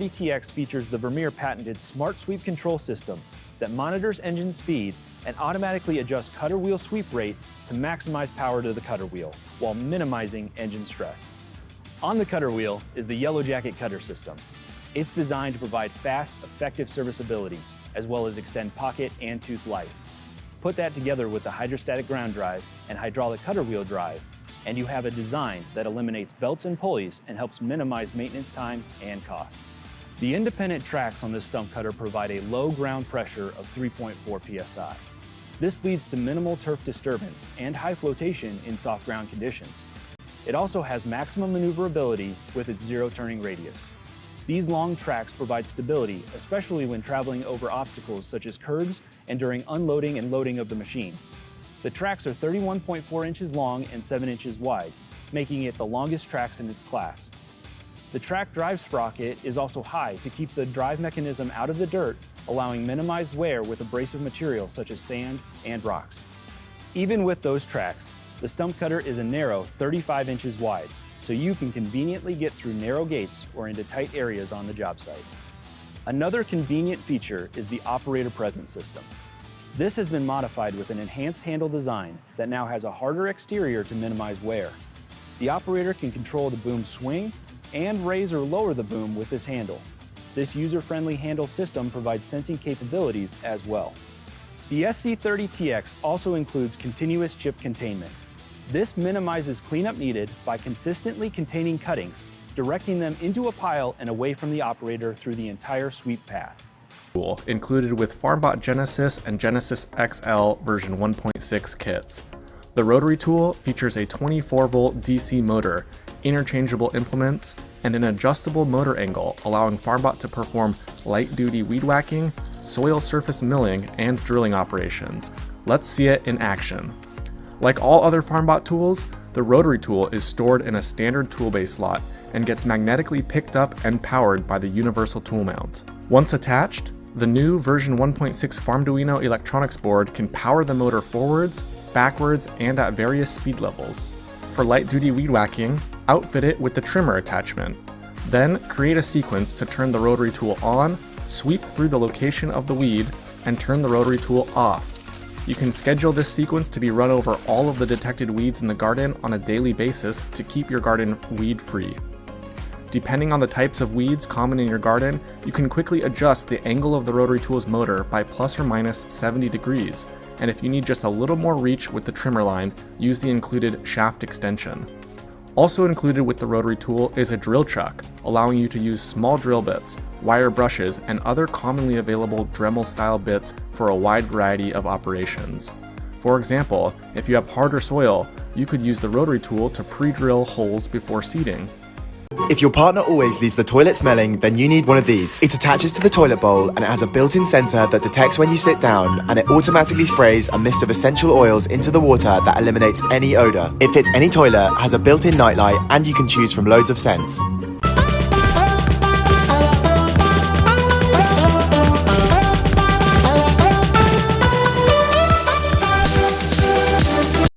SC30TX features the VERMEER patented Smart Sweep Control System that monitors engine speed and automatically adjusts cutter wheel sweep rate to maximize power to the cutter wheel while minimizing engine stress. On the cutter wheel is the Yellow Jacket cutter system. It's designed to provide fast, effective serviceability, as well as extend pocket and tooth life. Put that together with the hydrostatic ground drive and hydraulic cutter wheel drive, and you have a design that eliminates belts and pulleys and helps minimize maintenance time and cost. The independent tracks on this stump cutter provide a low ground pressure of 3.4 psi. This leads to minimal turf disturbance and high flotation in soft ground conditions. It also has maximum maneuverability with its zero turning radius. These long tracks provide stability, especially when traveling over obstacles such as curbs and during unloading and loading of the machine. The tracks are 31.4 inches long and 7 inches wide, making it the longest tracks in its class. The track drive sprocket is also high to keep the drive mechanism out of the dirt, allowing minimized wear with abrasive materials such as sand and rocks. Even with those tracks, the stump cutter is a narrow 35 inches wide, so you can conveniently get through narrow gates or into tight areas on the job site. Another convenient feature is the operator presence system. This has been modified with an enhanced handle design that now has a harder exterior to minimize wear. The operator can control the boom swing and raise or lower the boom with this handle. This user-friendly handle system provides sensing capabilities as well. The SC30TX also includes continuous chip containment. This minimizes cleanup needed by consistently containing cuttings, directing them into a pile and away from the operator through the entire sweep path. Included with FARMBOT Genesis and Genesis XL version 1.6 kits. The rotary tool features a 24-volt DC motor, interchangeable implements, and an adjustable motor angle, allowing FARMBOT to perform light-duty weed whacking, soil surface milling, and drilling operations. Let's see it in action. Like all other FARMBOT tools, the rotary tool is stored in a standard toolbase slot and gets magnetically picked up and powered by the universal tool mount. Once attached, the new version 1.6 Farmduino electronics board can power the motor forwards, backwards, and at various speed levels. For light-duty weed whacking, outfit it with the trimmer attachment. Then create a sequence to turn the rotary tool on, sweep through the location of the weed, and turn the rotary tool off. You can schedule this sequence to be run over all of the detected weeds in the garden on a daily basis to keep your garden weed-free. Depending on the types of weeds common in your garden, you can quickly adjust the angle of the rotary tool's motor by plus or minus 70 degrees, and if you need just a little more reach with the trimmer line, use the included shaft extension. Also included with the rotary tool is a drill chuck, allowing you to use small drill bits, wire brushes, and other commonly available Dremel-style bits for a wide variety of operations. For example, if you have harder soil, you could use the rotary tool to pre-drill holes before seeding. If your partner always leaves the toilet smelling, then you need one of these. It attaches to the toilet bowl and it has a built-in sensor that detects when you sit down, and it automatically sprays a mist of essential oils into the water that eliminates any odor. It fits any toilet, has a built-in nightlight, and you can choose from loads of scents.